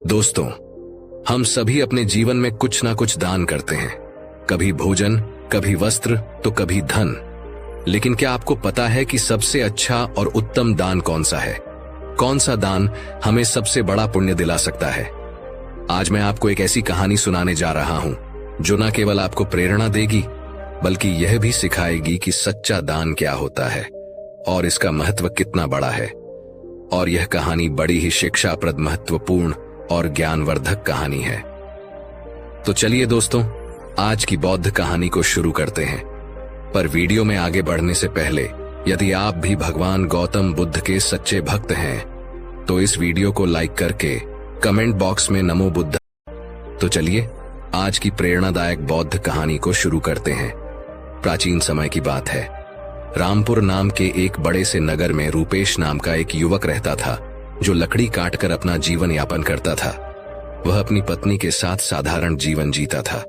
दोस्तों, हम सभी अपने जीवन में कुछ ना कुछ दान करते हैं। कभी भोजन, कभी वस्त्र, तो कभी धन। लेकिन क्या आपको पता है कि सबसे अच्छा और उत्तम दान कौन सा है? कौन सा दान हमें सबसे बड़ा पुण्य दिला सकता है? आज मैं आपको एक ऐसी कहानी सुनाने जा रहा हूं जो न केवल आपको प्रेरणा देगी बल्कि यह भी सिखाएगी कि सच्चा दान क्या होता है और इसका महत्व कितना बड़ा है। और यह कहानी बड़ी ही शिक्षाप्रद, महत्वपूर्ण और ज्ञानवर्धक कहानी है। तो चलिए दोस्तों, आज की बौद्ध कहानी को शुरू करते हैं। पर वीडियो में आगे बढ़ने से पहले यदि आप भी भगवान गौतम बुद्ध के सच्चे भक्त हैं तो इस वीडियो को लाइक करके कमेंट बॉक्स में नमो बुद्ध। तो चलिए आज की प्रेरणादायक बौद्ध कहानी को शुरू करते हैं। प्राचीन समय की बात है। रामपुर नाम के एक बड़े से नगर में रूपेश नाम का एक युवक रहता था जो लकड़ी काटकर अपना जीवन यापन करता था। वह अपनी पत्नी के साथ साधारण जीवन जीता था।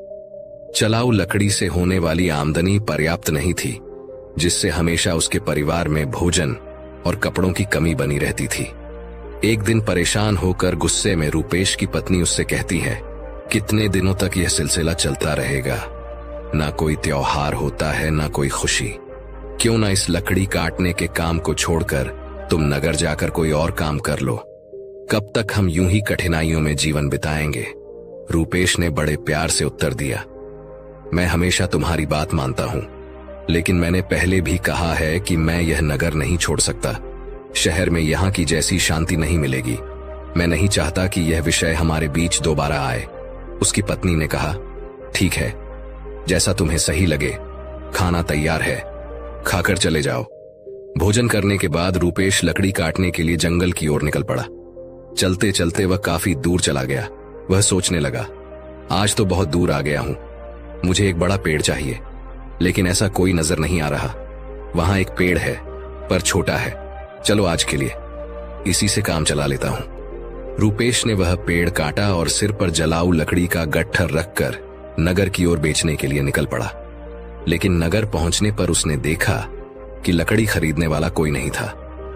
चलाऊ लकड़ी से होने वाली आमदनी पर्याप्त नहीं थी, जिससे हमेशा उसके परिवार में भोजन और कपड़ों की कमी बनी रहती थी। एक दिन परेशान होकर गुस्से में रूपेश की पत्नी उससे कहती है, कितने दिनों तक यह सिलसिला चलता रहेगा? ना कोई त्योहार होता है, ना कोई खुशी। क्यों ना इस लकड़ी काटने के काम को छोड़कर तुम नगर जाकर कोई और काम कर लो? कब तक हम यूं ही कठिनाइयों में जीवन बिताएंगे? रूपेश ने बड़े प्यार से उत्तर दिया, मैं हमेशा तुम्हारी बात मानता हूं, लेकिन मैंने पहले भी कहा है कि मैं यह नगर नहीं छोड़ सकता। शहर में यहां की जैसी शांति नहीं मिलेगी। मैं नहीं चाहता कि यह विषय हमारे बीच दोबारा आए। उसकी पत्नी ने कहा, ठीक है, जैसा तुम्हें सही लगे। खाना तैयार है, खाकर चले जाओ। भोजन करने के बाद रूपेश लकड़ी काटने के लिए जंगल की ओर निकल पड़ा। चलते चलते वह काफी दूर चला गया। वह सोचने लगा, आज तो बहुत दूर आ गया हूं, मुझे एक बड़ा पेड़ चाहिए, लेकिन ऐसा कोई नजर नहीं आ रहा। वहां एक पेड़ है पर छोटा है। चलो आज के लिए इसी से काम चला लेता हूं। रूपेश ने वह पेड़ काटा और सिर पर जलाऊ लकड़ी का गट्ठर रखकर नगर की ओर बेचने के लिए निकल पड़ा। लेकिन नगर पहुंचने पर उसने देखा कि लकड़ी खरीदने वाला कोई नहीं था।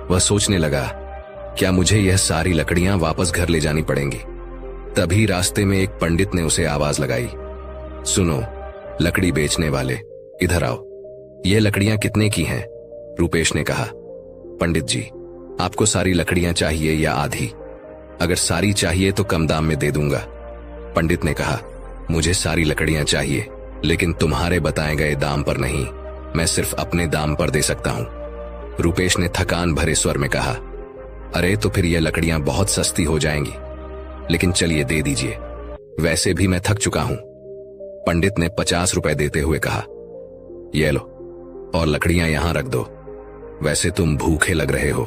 वह सोचने लगा, क्या मुझे यह सारी लकड़ियां वापस घर ले जानी पड़ेंगी? तभी रास्ते में एक पंडित ने उसे आवाज लगाई, सुनो लकड़ी बेचने वाले, इधर आओ। यह लकड़ियां कितने की हैं? रूपेश ने कहा, पंडित जी, आपको सारी लकड़ियां चाहिए या आधी? अगर सारी चाहिए तो कम दाम में दे दूंगा। पंडित ने कहा, मुझे सारी लकड़ियां चाहिए, लेकिन तुम्हारे बताए गए दाम पर नहीं। मैं सिर्फ अपने दाम पर दे सकता हूं। रूपेश ने थकान भरे स्वर में कहा, अरे तो फिर यह लकड़ियां बहुत सस्ती हो जाएंगी, लेकिन चलिए दे दीजिए, वैसे भी मैं थक चुका हूं। पंडित ने 50 रुपए देते हुए कहा, ये लो और लकड़ियां यहां रख दो। वैसे तुम भूखे लग रहे हो,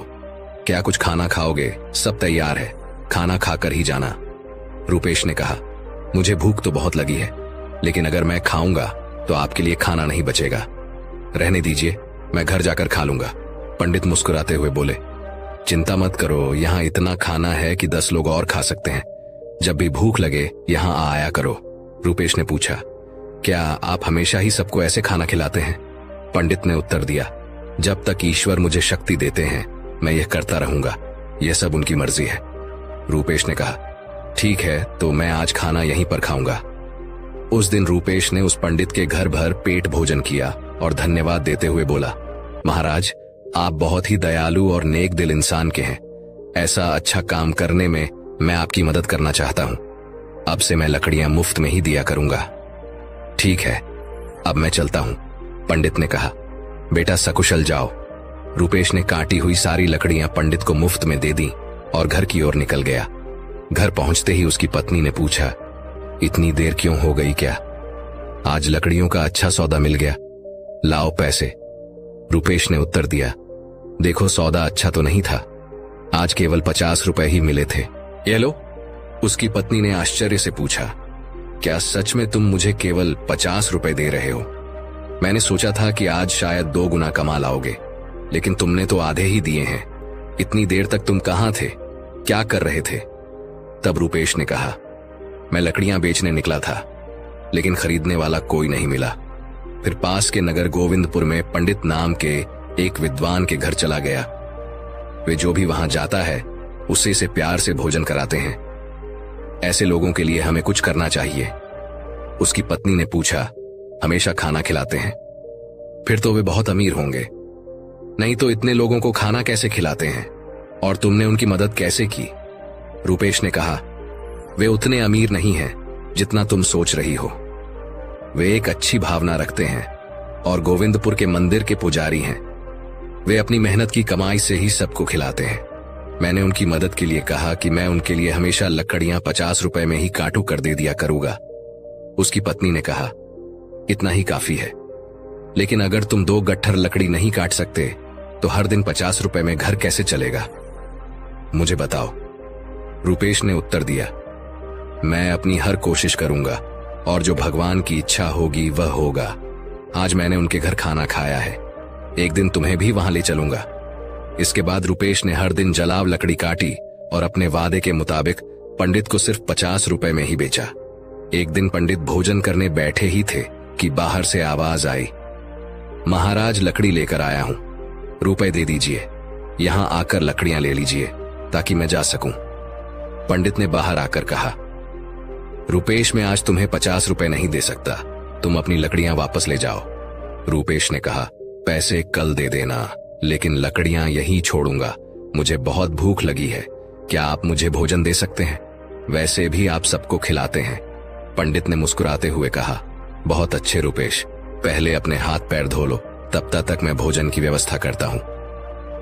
क्या कुछ खाना खाओगे? सब तैयार है, खाना खाकर ही जाना। रूपेश ने कहा, मुझे भूख तो बहुत लगी है, लेकिन अगर मैं खाऊंगा तो आपके लिए खाना नहीं बचेगा। रहने दीजिए, मैं घर जाकर खा लूंगा। पंडित मुस्कुराते हुए बोले, चिंता मत करो, यहाँ इतना खाना है कि 10 लोग और खा सकते हैं। जब भी भूख लगे यहाँ आया करो। रूपेश ने पूछा, क्या आप हमेशा ही सबको ऐसे खाना खिलाते हैं? पंडित ने उत्तर दिया, जब तक ईश्वर मुझे शक्ति देते हैं मैं यह करता रहूंगा, यह सब उनकी मर्जी है। रूपेश ने कहा, ठीक है, तो मैं आज खाना यहीं पर खाऊंगा। उस दिन रूपेश ने उस पंडित के घर भर पेट भोजन किया और धन्यवाद देते हुए बोला, महाराज, आप बहुत ही दयालु और नेक दिल इंसान के हैं। ऐसा अच्छा काम करने में मैं आपकी मदद करना चाहता हूं। अब से मैं लकड़ियां मुफ्त में ही दिया करूंगा। ठीक है, अब मैं चलता हूं, पंडित ने कहा। बेटा सकुशल जाओ। रूपेश ने काटी हुई सारी लकड़ियां पंडित को मुफ्त में दे दी और घर की ओर निकल गया। घर पहुंचते ही उसकी पत्नी ने पूछा, इतनी देर क्यों हो गई? क्या आज लकड़ियों का अच्छा सौदा मिल गया? लाओ पैसे। रूपेश ने उत्तर दिया, देखो सौदा अच्छा तो नहीं था, आज केवल 50 रुपए ही मिले थे। ये लो। उसकी पत्नी ने आश्चर्य से पूछा, क्या सच में तुम मुझे केवल 50 रुपए दे रहे हो? मैंने सोचा था कि आज शायद 2 गुना कमा लाओगे, लेकिन तुमने तो आधे ही दिए हैं। इतनी देर तक तुम कहां थे? क्या कर रहे थे? तब रूपेश ने कहा, मैं लकड़ियां बेचने निकला था, लेकिन खरीदने वाला कोई नहीं मिला। फिर पास के नगर गोविंदपुर में पंडित नाम के एक विद्वान के घर चला गया। वे जो भी वहां जाता है उसे से प्यार से भोजन कराते हैं। ऐसे लोगों के लिए हमें कुछ करना चाहिए। उसकी पत्नी ने पूछा, हमेशा खाना खिलाते हैं? फिर तो वे बहुत अमीर होंगे। नहीं तो इतने लोगों को खाना कैसे खिलाते हैं? और तुमने उनकी मदद कैसे की? रूपेश ने कहा, वे उतने अमीर नहीं हैं जितना तुम सोच रही हो। वे एक अच्छी भावना रखते हैं और गोविंदपुर के मंदिर के पुजारी हैं। वे अपनी मेहनत की कमाई से ही सबको खिलाते हैं। मैंने उनकी मदद के लिए कहा कि मैं उनके लिए हमेशा लकड़ियां 50 रुपए में ही काटू कर दे दिया करूंगा। उसकी पत्नी ने कहा, इतना ही काफी है, लेकिन अगर तुम 2 गट्ठर लकड़ी नहीं काट सकते तो हर दिन 50 रुपए में घर कैसे चलेगा? मुझे बताओ। रूपेश ने उत्तर दिया, मैं अपनी हर कोशिश करूंगा और जो भगवान की इच्छा होगी वह होगा। आज मैंने उनके घर खाना खाया है, एक दिन तुम्हें भी वहां ले चलूंगा। इसके बाद रूपेश ने हर दिन जलाव लकड़ी काटी और अपने वादे के मुताबिक पंडित को सिर्फ 50 रुपए में ही बेचा। एक दिन पंडित भोजन करने बैठे ही थे कि बाहर से आवाज आई, महाराज लकड़ी लेकर आया हूं, रुपए दे दीजिए, यहां आकर लकड़ियां ले लीजिए ताकि मैं जा सकूं। पंडित ने बाहर आकर कहा, रूपेश, मैं आज तुम्हें 50 रुपए नहीं दे सकता, तुम अपनी लकड़ियां वापस ले जाओ। रूपेश ने कहा, पैसे कल दे देना, लेकिन लकड़ियां यहीं छोड़ूंगा, मुझे बहुत भूख लगी है, क्या आप मुझे भोजन दे सकते हैं? वैसे भी आप सबको खिलाते हैं। पंडित ने मुस्कुराते हुए कहा, बहुत अच्छे रूपेश, पहले अपने हाथ पैर धो लो, तब तक मैं भोजन की व्यवस्था करता हूं।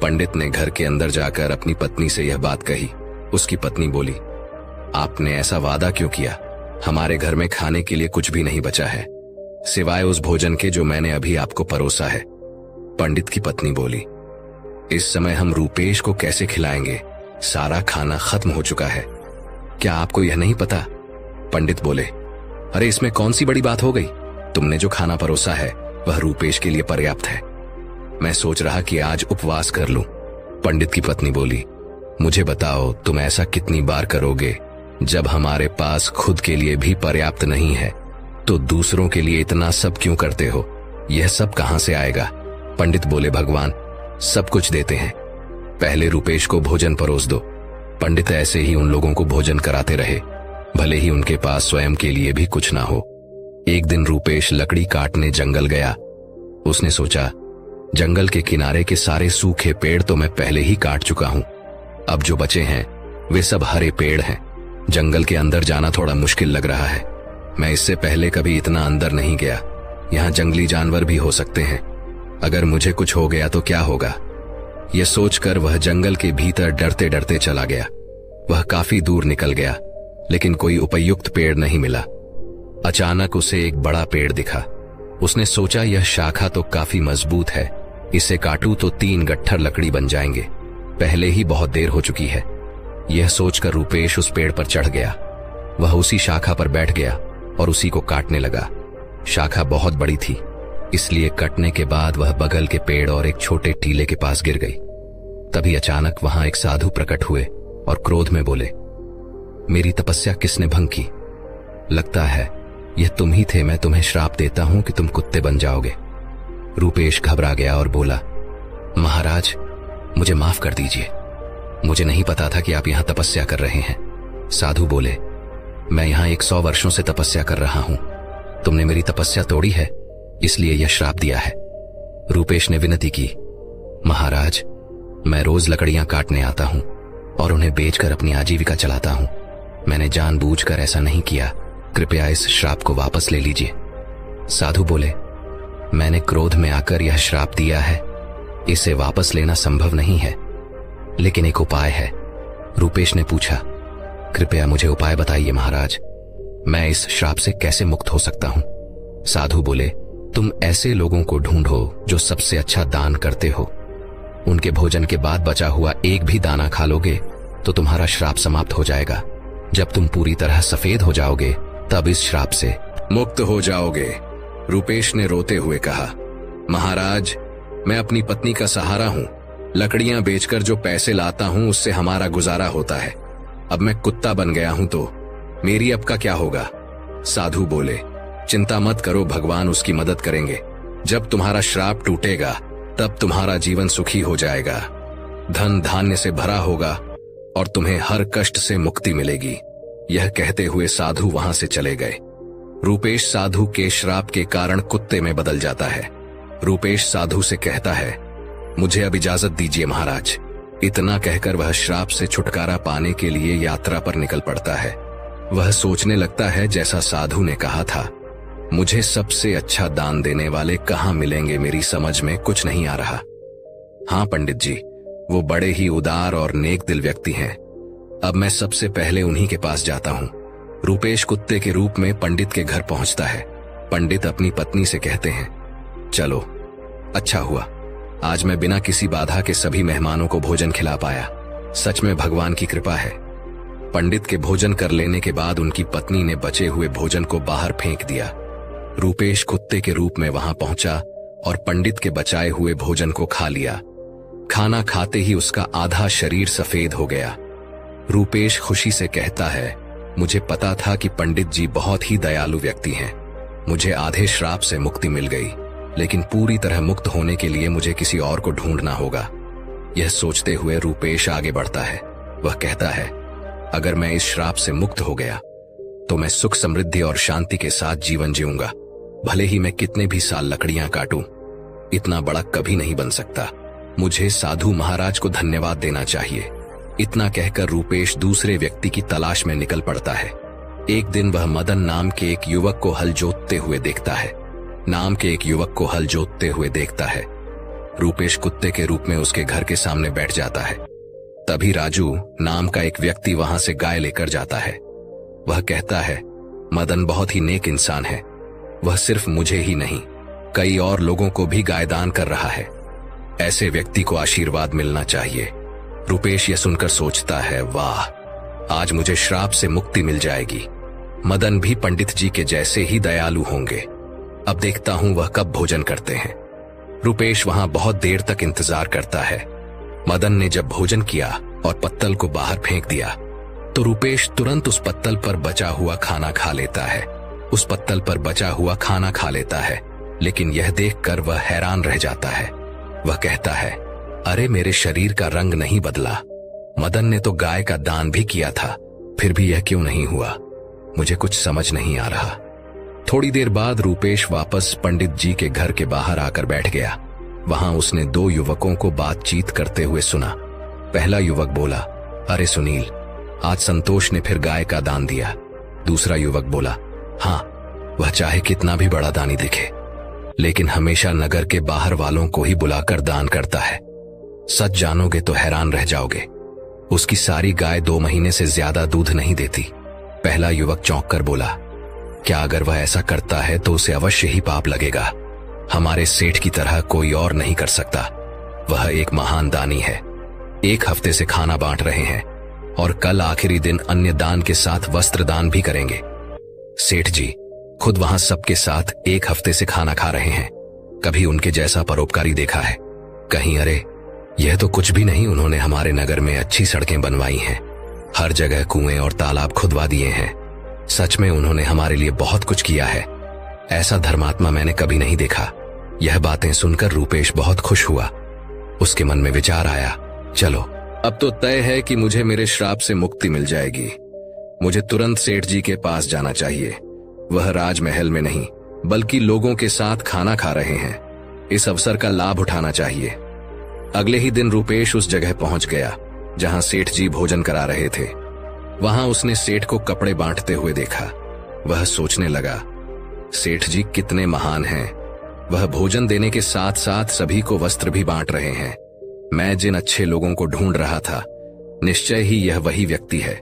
पंडित ने घर के अंदर जाकर अपनी पत्नी से यह बात कही। उसकी पत्नी बोली, आपने ऐसा वादा क्यों किया? हमारे घर में खाने के लिए कुछ भी नहीं बचा है, सिवाय उस भोजन के जो मैंने अभी आपको परोसा है। पंडित की पत्नी बोली, इस समय हम रूपेश को कैसे खिलाएंगे? सारा खाना खत्म हो चुका है, क्या आपको यह नहीं पता? पंडित बोले, अरे इसमें कौन सी बड़ी बात हो गई, तुमने जो खाना परोसा है वह रूपेश के लिए पर्याप्त है। मैं सोच रहा कि आज उपवास कर लूं। पंडित की पत्नी बोली, मुझे बताओ तुम ऐसा कितनी बार करोगे? जब हमारे पास खुद के लिए भी पर्याप्त नहीं है तो दूसरों के लिए इतना सब क्यों करते हो? यह सब कहां से आएगा? पंडित बोले, भगवान सब कुछ देते हैं, पहले रूपेश को भोजन परोस दो। पंडित ऐसे ही उन लोगों को भोजन कराते रहे, भले ही उनके पास स्वयं के लिए भी कुछ ना हो। एक दिन रूपेश लकड़ी काटने जंगल गया। उसने सोचा, जंगल के किनारे के सारे सूखे पेड़ तो मैं पहले ही काट चुका हूं, अब जो बचे हैं वे सब हरे पेड़ हैं। जंगल के अंदर जाना थोड़ा मुश्किल लग रहा है, मैं इससे पहले कभी इतना अंदर नहीं गया, यहाँ जंगली जानवर भी हो सकते हैं, अगर मुझे कुछ हो गया तो क्या होगा? यह सोचकर वह जंगल के भीतर डरते डरते चला गया। वह काफी दूर निकल गया, लेकिन कोई उपयुक्त पेड़ नहीं मिला। अचानक उसे एक बड़ा पेड़ दिखा। उसने सोचा, यह शाखा तो काफी मजबूत है, इसे काटूं तो 3 गट्ठर लकड़ी बन जाएंगे, पहले ही बहुत देर हो चुकी है। यह सोचकर रूपेश उस पेड़ पर चढ़ गया। वह उसी शाखा पर बैठ गया और उसी को काटने लगा। शाखा बहुत बड़ी थी, इसलिए कटने के बाद वह बगल के पेड़ और एक छोटे टीले के पास गिर गई। तभी अचानक वहां एक साधु प्रकट हुए और क्रोध में बोले, मेरी तपस्या किसने भंग की? लगता है यह तुम ही थे, मैं तुम्हें श्राप देता हूं कि तुम कुत्ते बन जाओगे। रूपेश घबरा गया और बोला, महाराज मुझे माफ कर दीजिए, मुझे नहीं पता था कि आप यहां तपस्या कर रहे हैं। साधु बोले, मैं यहां 100 वर्षों से तपस्या कर रहा हूं, तुमने मेरी तपस्या तोड़ी है, इसलिए यह श्राप दिया है। रूपेश ने विनती की, महाराज मैं रोज लकड़ियां काटने आता हूं और उन्हें बेचकर अपनी आजीविका चलाता हूं, मैंने जानबूझकर ऐसा नहीं किया, कृपया इस श्राप को वापस ले लीजिए। साधु बोले, मैंने क्रोध में आकर यह श्राप दिया है, इसे वापस लेना संभव नहीं है, लेकिन एक उपाय है। रूपेश ने पूछा, कृपया मुझे उपाय बताइए महाराज, मैं इस श्राप से कैसे मुक्त हो सकता हूं? साधु बोले, तुम ऐसे लोगों को ढूंढो जो सबसे अच्छा दान करते हो, उनके भोजन के बाद बचा हुआ एक भी दाना खा लोगे तो तुम्हारा श्राप समाप्त हो जाएगा। जब तुम पूरी तरह सफेद हो जाओगे तब इस श्राप से मुक्त हो जाओगे। रूपेश ने रोते हुए कहा, महाराज मैं अपनी पत्नी का सहारा हूं, लकड़ियां बेचकर जो पैसे लाता हूं उससे हमारा गुजारा होता है, अब मैं कुत्ता बन गया हूं तो मेरी अब का क्या होगा? साधु बोले, चिंता मत करो, भगवान उसकी मदद करेंगे, जब तुम्हारा श्राप टूटेगा तब तुम्हारा जीवन सुखी हो जाएगा, धन धान्य से भरा होगा और तुम्हें हर कष्ट से मुक्ति मिलेगी। यह कहते हुए साधु वहां से चले गए। रूपेश साधु के श्राप के कारण कुत्ते में बदल जाता है। रूपेश साधु से कहता है, मुझे अब इजाजत दीजिए महाराज। इतना कहकर वह श्राप से छुटकारा पाने के लिए यात्रा पर निकल पड़ता है। वह सोचने लगता है, जैसा साधु ने कहा था, मुझे सबसे अच्छा दान देने वाले कहाँ मिलेंगे, मेरी समझ में कुछ नहीं आ रहा। हाँ पंडित जी, वो बड़े ही उदार और नेक दिल व्यक्ति हैं। अब मैं सबसे पहले उन्हीं के पास जाता हूँ। रूपेश कुत्ते के रूप में पंडित के घर पहुंचता है। पंडित अपनी पत्नी से कहते हैं, चलो अच्छा हुआ, आज मैं बिना किसी बाधा के सभी मेहमानों को भोजन खिला पाया। सच में भगवान की कृपा है। पंडित के भोजन कर लेने के बाद उनकी पत्नी ने बचे हुए भोजन को बाहर फेंक दिया। रूपेश कुत्ते के रूप में वहां पहुंचा और पंडित के बचाए हुए भोजन को खा लिया। खाना खाते ही उसका आधा शरीर सफेद हो गया। रूपेश खुशी से कहता है, मुझे पता था कि पंडित जी बहुत ही दयालु व्यक्ति हैं। मुझे आधे श्राप से मुक्ति मिल गई, लेकिन पूरी तरह मुक्त होने के लिए मुझे किसी और को ढूंढना होगा। यह सोचते हुए रूपेश आगे बढ़ता है। वह कहता है, अगर मैं इस श्राप से मुक्त हो गया तो मैं सुख समृद्धि और शांति के साथ जीवन जीऊंगा। भले ही मैं कितने भी साल लकड़ियां काटूं, इतना बड़ा कभी नहीं बन सकता। मुझे साधु महाराज को धन्यवाद देना चाहिए। इतना कहकर रूपेश दूसरे व्यक्ति की तलाश में निकल पड़ता है। एक दिन वह मदन नाम के एक युवक को हल जोतते हुए देखता है। रूपेश कुत्ते के रूप में उसके घर के सामने बैठ जाता है। तभी राजू नाम का एक व्यक्ति वहां से गाय लेकर जाता है। वह कहता है, मदन बहुत ही नेक इंसान है। वह सिर्फ मुझे ही नहीं, कई और लोगों को भी गाय दान कर रहा है। ऐसे व्यक्ति को आशीर्वाद मिलना चाहिए। रूपेश यह सुनकर सोचता है, वाह, आज मुझे श्राप से मुक्ति मिल जाएगी। मदन भी पंडित जी के जैसे ही दयालु होंगे। अब देखता हूं वह कब भोजन करते हैं। रूपेश वहां बहुत देर तक इंतजार करता है। मदन ने जब भोजन किया और पत्तल को बाहर फेंक दिया तो रूपेश तुरंत उस पत्तल पर बचा हुआ खाना खा लेता है। लेकिन यह देखकर वह हैरान रह जाता है। वह कहता है, अरे मेरे शरीर का रंग नहीं बदला। मदन ने तो गाय का दान भी किया था, फिर भी यह क्यों नहीं हुआ? मुझे कुछ समझ नहीं आ रहा। थोड़ी देर बाद रूपेश वापस पंडित जी के घर के बाहर आकर बैठ गया। वहां उसने दो युवकों को बातचीत करते हुए सुना। पहला युवक बोला, अरे सुनील, आज संतोष ने फिर गाय का दान दिया। दूसरा युवक बोला, हाँ, वह चाहे कितना भी बड़ा दानी दिखे, लेकिन हमेशा नगर के बाहर वालों को ही बुलाकर दान करता है। सच जानोगे तो हैरान रह जाओगे। उसकी सारी गाय 2 महीने से ज्यादा दूध नहीं देती। पहला युवक चौंक कर बोला, क्या अगर वह ऐसा करता है तो उसे अवश्य ही पाप लगेगा। हमारे सेठ की तरह कोई और नहीं कर सकता। वह एक महान दानी है। 1 हफ्ते से खाना बांट रहे हैं और कल आखिरी दिन अन्य दान के साथ वस्त्र दान भी करेंगे। सेठ जी खुद वहां सबके साथ 1 हफ्ते से खाना खा रहे हैं। कभी उनके जैसा परोपकारी देखा है कहीं? अरे यह तो कुछ भी नहीं। उन्होंने हमारे नगर में अच्छी सड़कें बनवाई हैं, हर जगह कुएं और तालाब खुदवा दिए हैं। सच में उन्होंने हमारे लिए बहुत कुछ किया है। ऐसा धर्मात्मा मैंने कभी नहीं देखा। यह बातें सुनकर रूपेश बहुत खुश हुआ। उसके मन में विचार आया, चलो अब तो तय है कि मुझे मेरे श्राप से मुक्ति मिल जाएगी। मुझे तुरंत सेठ जी के पास जाना चाहिए। वह राजमहल में नहीं बल्कि लोगों के साथ खाना खा रहे हैं। इस अवसर का लाभ उठाना चाहिए। अगले ही दिन रूपेश उस जगह पहुंच गया जहां सेठ जी भोजन करा रहे थे। वहां उसने सेठ को कपड़े बांटते हुए देखा। वह सोचने लगा, सेठ जी कितने महान हैं। वह भोजन देने के साथ साथ सभी को वस्त्र भी बांट रहे हैं। मैं जिन अच्छे लोगों को ढूंढ रहा था, निश्चय ही यह वही व्यक्ति है।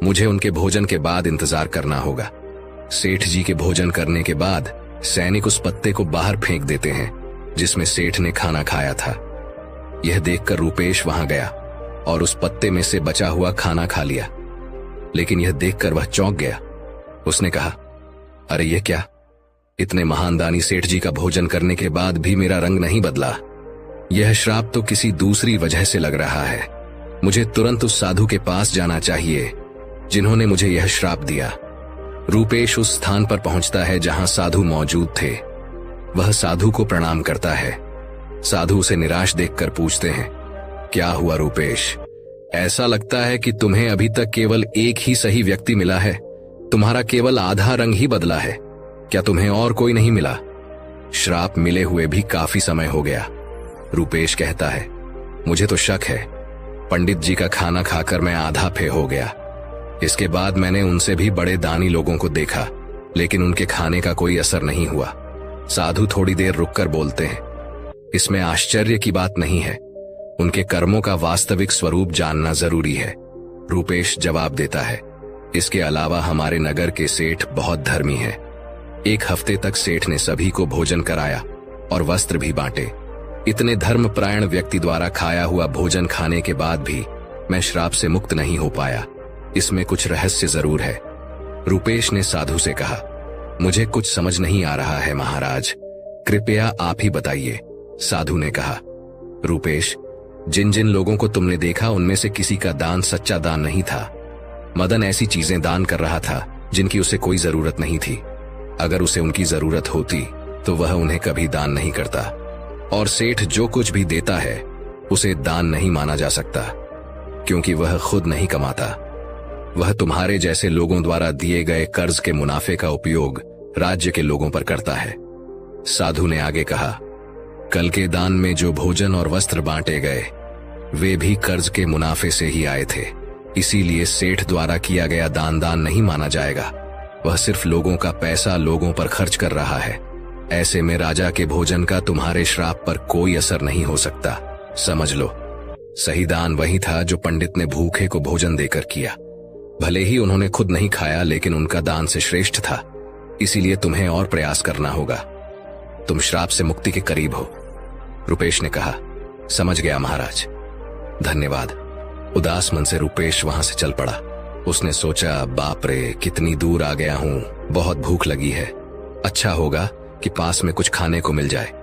मुझे उनके भोजन के बाद इंतजार करना होगा। सेठ जी के भोजन करने के बाद सैनिक उस पत्ते को बाहर फेंक देते हैं जिसमें सेठ ने खाना खाया था। यह देखकर रूपेश वहां गया और उस पत्ते में से बचा हुआ खाना खा लिया। लेकिन यह देखकर वह चौंक गया। उसने कहा, अरे यह क्या? इतने महान दानी सेठ जी का भोजन करने के बाद भी मेरा रंग नहीं बदला। यह श्राप तो किसी दूसरी वजह से लग रहा है। मुझे तुरंत उस साधु के पास जाना चाहिए जिन्होंने मुझे यह श्राप दिया। रूपेश उस स्थान पर पहुंचता है जहां साधु मौजूद थे। वह साधु को प्रणाम करता है। साधु उसे निराश देखकर पूछते हैं, क्या हुआ रूपेश? ऐसा लगता है कि तुम्हें अभी तक केवल एक ही सही व्यक्ति मिला है। तुम्हारा केवल आधा रंग ही बदला है। क्या तुम्हें और कोई नहीं मिला? श्राप मिले हुए भी काफी समय हो गया। रूपेश कहता है, मुझे तो शक है। पंडित जी का खाना खाकर मैं आधा फे हो गया। इसके बाद मैंने उनसे भी बड़े दानी लोगों को देखा, लेकिन उनके खाने का कोई असर नहीं हुआ। साधु थोड़ी देर रुककर बोलते हैं, इसमें आश्चर्य की बात नहीं है। उनके कर्मों का वास्तविक स्वरूप जानना जरूरी है। रूपेश जवाब देता है, इसके अलावा हमारे नगर के सेठ बहुत धर्मी हैं। एक हफ्ते तक सेठ ने सभी को भोजन कराया और वस्त्र भी बांटे। इतने धर्मपरायण व्यक्ति द्वारा खाया हुआ भोजन खाने के बाद भी मैं श्राप से मुक्त नहीं हो पाया। इसमें कुछ रहस्य जरूर है। रूपेश ने साधु से कहा, मुझे कुछ समझ नहीं आ रहा है महाराज, कृपया आप ही बताइए। साधु ने कहा, रूपेश, जिन जिन लोगों को तुमने देखा उनमें से किसी का दान सच्चा दान नहीं था। मदन ऐसी चीजें दान कर रहा था जिनकी उसे कोई जरूरत नहीं थी। अगर उसे उनकी जरूरत होती तो वह उन्हें कभी दान नहीं करता। और सेठ जो कुछ भी देता है उसे दान नहीं माना जा सकता, क्योंकि वह खुद नहीं कमाता। वह तुम्हारे जैसे लोगों द्वारा दिए गए कर्ज के मुनाफे का उपयोग राज्य के लोगों पर करता है। साधु ने आगे कहा, कल के दान में जो भोजन और वस्त्र बांटे गए वे भी कर्ज के मुनाफे से ही आए थे। इसीलिए सेठ द्वारा किया गया दान नहीं माना जाएगा। वह सिर्फ लोगों का पैसा लोगों पर खर्च कर रहा है। ऐसे में राजा के भोजन का तुम्हारे श्राप पर कोई असर नहीं हो सकता। समझ लो, सही दान वही था जो पंडित ने भूखे को भोजन देकर किया। भले ही उन्होंने खुद नहीं खाया, लेकिन उनका दान से श्रेष्ठ था। इसीलिए तुम्हें और प्रयास करना होगा। तुम श्राप से मुक्ति के करीब हो। रूपेश ने कहा, समझ गया महाराज, धन्यवाद। उदास मन से रूपेश वहां से चल पड़ा। उसने सोचा, बाप रे, कितनी दूर आ गया हूं, बहुत भूख लगी है। अच्छा होगा कि पास में कुछ खाने को मिल जाए।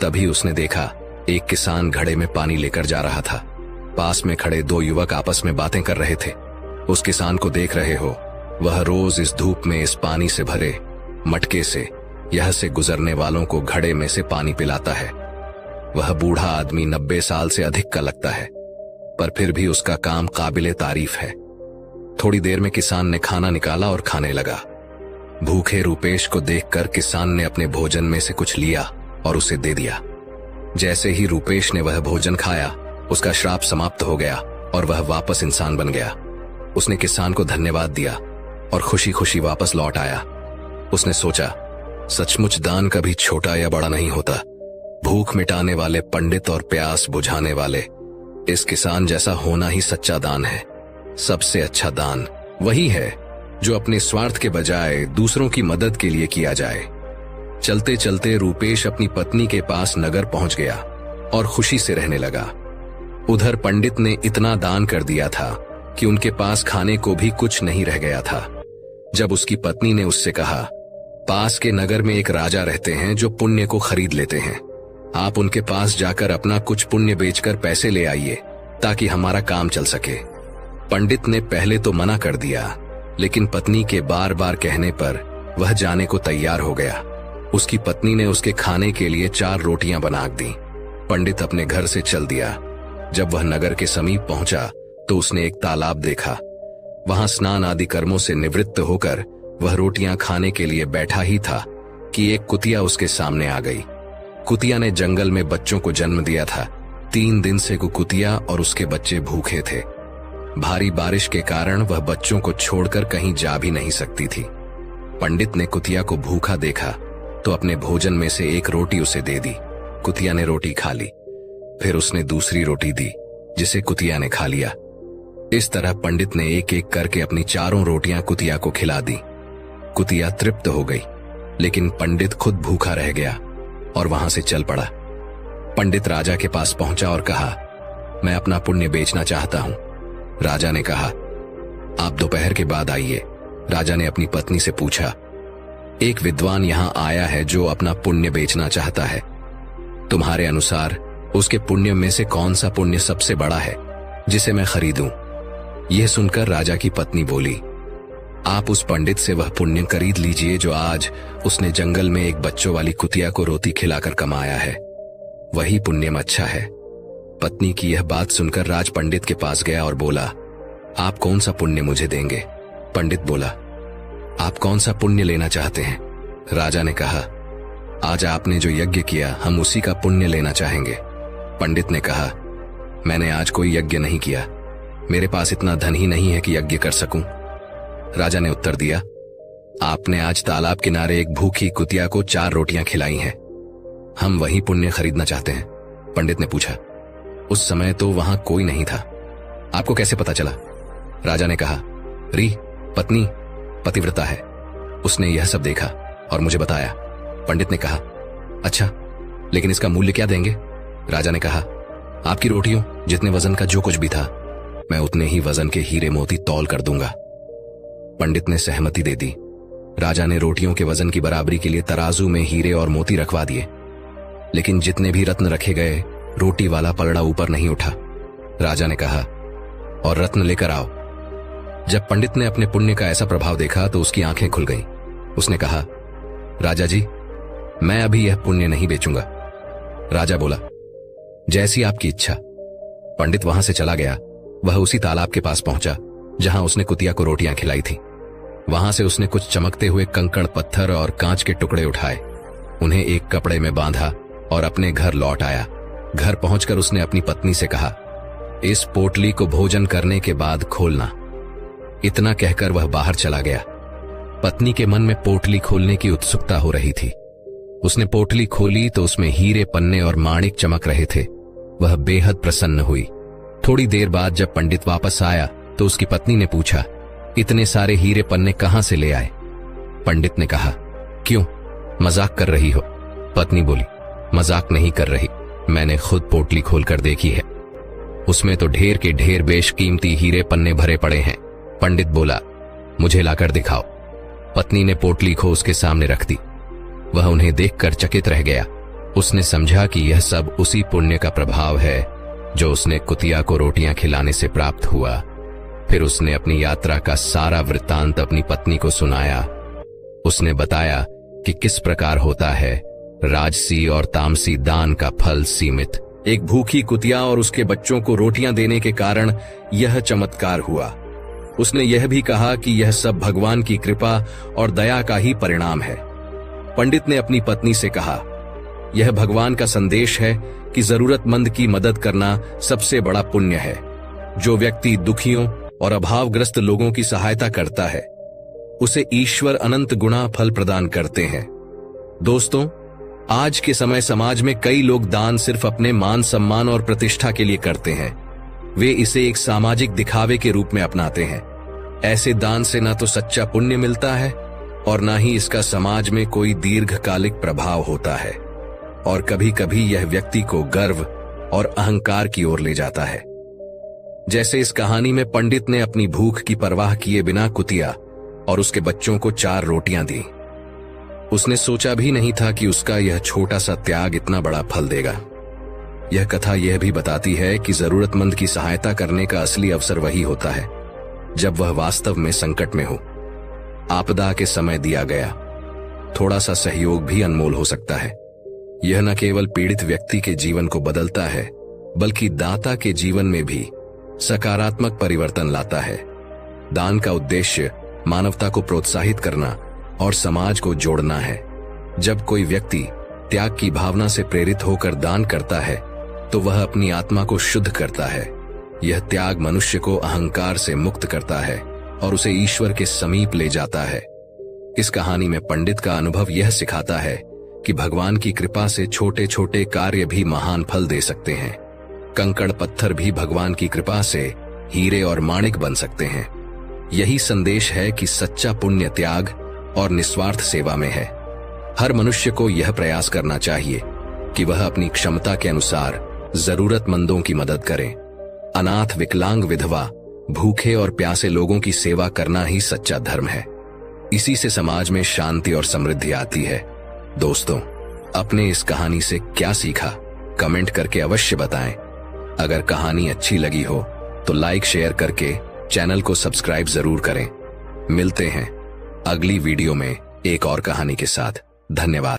तभी उसने देखा एक किसान घड़े में पानी लेकर जा रहा था। पास में खड़े दो युवक आपस में बातें कर रहे थे। उस किसान को देख रहे हो, वह रोज इस धूप में इस पानी से भरे मटके से यह से गुजरने वालों को घड़े में से पानी पिलाता है। वह बूढ़ा आदमी 90 साल से अधिक का लगता है, पर फिर भी उसका काम काबिले तारीफ है। थोड़ी देर में किसान ने खाना निकाला और खाने लगा। भूखे रूपेश को देखकर किसान ने अपने भोजन में से कुछ लिया और उसे दे दिया। जैसे ही रूपेश ने वह भोजन खाया, उसका श्राप समाप्त हो गया और वह वापस इंसान बन गया। उसने किसान को धन्यवाद दिया और खुशी खुशी वापस लौट आया। उसने सोचा, सचमुच दान कभी छोटा या बड़ा नहीं होता। भूख मिटाने वाले पंडित और प्यास बुझाने वाले इस किसान जैसा होना ही सच्चा दान है। सबसे अच्छा दान वही है जो अपने स्वार्थ के बजाय दूसरों की मदद के लिए किया जाए। चलते चलते रूपेश अपनी पत्नी के पास नगर पहुंच गया और खुशी से रहने लगा। उधर पंडित ने इतना दान कर दिया था कि उनके पास खाने को भी कुछ नहीं रह गया था। जब उसकी पत्नी ने उससे कहा, पास के नगर में एक राजा रहते हैं जो पुण्य को खरीद लेते हैं। आप उनके पास जाकर अपना कुछ पुण्य बेचकर पैसे ले आइए ताकि हमारा काम चल सके। पंडित ने पहले तो मना कर दिया, लेकिन पत्नी के बार बार कहने पर वह जाने को तैयार हो गया। उसकी पत्नी ने उसके खाने के लिए 4 रोटियां बना दी। पंडित अपने घर से चल दिया। जब वह नगर के समीप पहुंचा तो उसने एक तालाब देखा। वहां स्नान आदि कर्मों से निवृत्त होकर वह रोटियां खाने के लिए बैठा ही था कि एक कुतिया उसके सामने आ गई। कुतिया ने जंगल में बच्चों को जन्म दिया था। 3 दिन से कुतिया और उसके बच्चे भूखे थे। भारी बारिश के कारण वह बच्चों को छोड़कर कहीं जा भी नहीं सकती थी। पंडित ने कुतिया को भूखा देखा तो अपने भोजन में से एक रोटी उसे दे दी। कुतिया ने रोटी खा ली। फिर उसने दूसरी रोटी दी, जिसे कुतिया ने खा लिया। इस तरह पंडित ने एक एक करके अपनी 4 रोटियां कुतिया को खिला दी। कुतिया तृप्त हो गई, लेकिन पंडित खुद भूखा रह गया और वहां से चल पड़ा। पंडित राजा के पास पहुंचा और कहा, मैं अपना पुण्य बेचना चाहता हूं। राजा ने कहा, आप दोपहर के बाद आइए। राजा ने अपनी पत्नी से पूछा, एक विद्वान यहां आया है जो अपना पुण्य बेचना चाहता है। तुम्हारे अनुसार उसके पुण्य में से कौन सा पुण्य सबसे बड़ा है जिसे मैं खरीदूं? यह सुनकर राजा की पत्नी बोली, आप उस पंडित से वह पुण्य खरीद लीजिए जो आज उसने जंगल में एक बच्चों वाली कुतिया को रोटी खिलाकर कमाया है। वही पुण्यम अच्छा है। पत्नी की यह बात सुनकर राज पंडित के पास गया और बोला, आप कौन सा पुण्य मुझे देंगे? पंडित बोला, आप कौन सा पुण्य लेना चाहते हैं? राजा ने कहा, आज आपने जो यज्ञ किया हम उसी का पुण्य लेना चाहेंगे। पंडित ने कहा, मैंने आज कोई यज्ञ नहीं किया, मेरे पास इतना धन ही नहीं है कि यज्ञ कर सकूं। राजा ने उत्तर दिया, आपने आज तालाब किनारे एक भूखी कुतिया को 4 रोटियां खिलाई हैं, हम वही पुण्य खरीदना चाहते हैं। पंडित ने पूछा, उस समय तो वहां कोई नहीं था, आपको कैसे पता चला? राजा ने कहा, री पत्नी पतिव्रता है, उसने यह सब देखा और मुझे बताया। पंडित ने कहा, अच्छा, लेकिन इसका मूल्य क्या देंगे? राजा ने कहा, आपकी रोटियों जितने वजन का जो कुछ भी था, मैं उतने ही वजन के हीरे मोती तौल कर दूंगा। पंडित ने सहमति दे दी। राजा ने रोटियों के वजन की बराबरी के लिए तराजू में हीरे और मोती रखवा दिए, लेकिन जितने भी रत्न रखे गए, रोटी वाला पलड़ा ऊपर नहीं उठा। राजा ने कहा, और रत्न लेकर आओ। जब पंडित ने अपने पुण्य का ऐसा प्रभाव देखा तो उसकी आंखें खुल गईं। उसने कहा, राजा जी, मैं अभी यह पुण्य नहीं बेचूंगा। राजा बोला, जैसी आपकी इच्छा। पंडित वहां से चला गया। वह उसी तालाब के पास पहुंचा जहां उसने कुतिया को रोटियां खिलाई थी। वहां से उसने कुछ चमकते हुए कंकड़, पत्थर और कांच के टुकड़े उठाए, उन्हें एक कपड़े में बांधा और अपने घर लौट आया। घर पहुंचकर उसने अपनी पत्नी से कहा, इस पोटली को भोजन करने के बाद खोलना। इतना कहकर वह बाहर चला गया। पत्नी के मन में पोटली खोलने की उत्सुकता हो रही थी। उसने पोटली खोली तो उसमें हीरे, पन्ने और माणिक चमक रहे थे। वह बेहद प्रसन्न हुई। थोड़ी देर बाद जब पंडित वापस आया तो उसकी पत्नी ने पूछा, इतने सारे हीरे पन्ने कहां से ले आए? पंडित ने कहा, क्यों, मजाक कर रही हो? पत्नी बोली, मजाक नहीं कर रही, मैंने खुद पोटली खोलकर देखी है, उसमें तो ढेर के ढेर बेशकीमती हीरे पन्ने भरे पड़े हैं। पंडित बोला, मुझे लाकर दिखाओ। पत्नी ने पोटली को उसके सामने रख दी। वह उन्हें देखकर चकित रह गया। उसने समझा कि यह सब उसी पुण्य का प्रभाव है जो उसने कुतिया को रोटियां खिलाने से प्राप्त हुआ। फिर उसने अपनी यात्रा का सारा वृत्तांत अपनी पत्नी को सुनाया। उसने बताया कि किस प्रकार होता है राजसी और तामसी दान का फल सीमित। एक भूखी कुतिया और उसके बच्चों को रोटियां देने के कारण यह चमत्कार हुआ। उसने यह भी कहा कि यह सब भगवान की कृपा और दया का ही परिणाम है। पंडित ने अपनी पत्नी से कहा, यह भगवान का संदेश है कि जरूरतमंद की मदद करना सबसे बड़ा पुण्य है। जो व्यक्ति दुखियों और अभावग्रस्त लोगों की सहायता करता है, उसे ईश्वर अनंत गुना फल प्रदान करते हैं। दोस्तों, आज के समय समाज में कई लोग दान सिर्फ अपने मान सम्मान और प्रतिष्ठा के लिए करते हैं। वे इसे एक सामाजिक दिखावे के रूप में अपनाते हैं। ऐसे दान से ना तो सच्चा पुण्य मिलता है और ना ही इसका समाज में कोई दीर्घकालिक प्रभाव होता है, और कभी कभी यह व्यक्ति को गर्व और अहंकार की ओर ले जाता है। जैसे इस कहानी में पंडित ने अपनी भूख की परवाह किए बिना कुतिया और उसके बच्चों को 4 रोटियां दी। उसने सोचा भी नहीं था कि उसका यह छोटा सा त्याग इतना बड़ा फल देगा। यह कथा यह भी बताती है कि जरूरतमंद की सहायता करने का असली अवसर वही होता है जब वह वास्तव में संकट में हो। आपदा के समय दिया गया थोड़ा सा सहयोग भी अनमोल हो सकता है। यह न केवल पीड़ित व्यक्ति के जीवन को बदलता है, बल्कि दाता के जीवन में भी सकारात्मक परिवर्तन लाता है। दान का उद्देश्य मानवता को प्रोत्साहित करना और समाज को जोड़ना है। जब कोई व्यक्ति त्याग की भावना से प्रेरित होकर दान करता है तो वह अपनी आत्मा को शुद्ध करता है। यह त्याग मनुष्य को अहंकार से मुक्त करता है और उसे ईश्वर के समीप ले जाता है। इस कहानी में पंडित का अनुभव यह सिखाता है कि भगवान की कृपा से छोटे छोटे कार्य भी महान फल दे सकते हैं। कंकड़ पत्थर भी भगवान की कृपा से हीरे और माणिक बन सकते हैं। यही संदेश है कि सच्चा पुण्य त्याग और निस्वार्थ सेवा में है। हर मनुष्य को यह प्रयास करना चाहिए कि वह अपनी क्षमता के अनुसार जरूरतमंदों की मदद करे। अनाथ, विकलांग, विधवा, भूखे और प्यासे लोगों की सेवा करना ही सच्चा धर्म है। इसी से समाज में शांति और समृद्धि आती है। दोस्तों, अपने इस कहानी से क्या सीखा, कमेंट करके अवश्य बताएं। अगर कहानी अच्छी लगी हो तो लाइक, शेयर करके चैनल को सब्सक्राइब जरूर करें। मिलते हैं अगली वीडियो में एक और कहानी के साथ। धन्यवाद।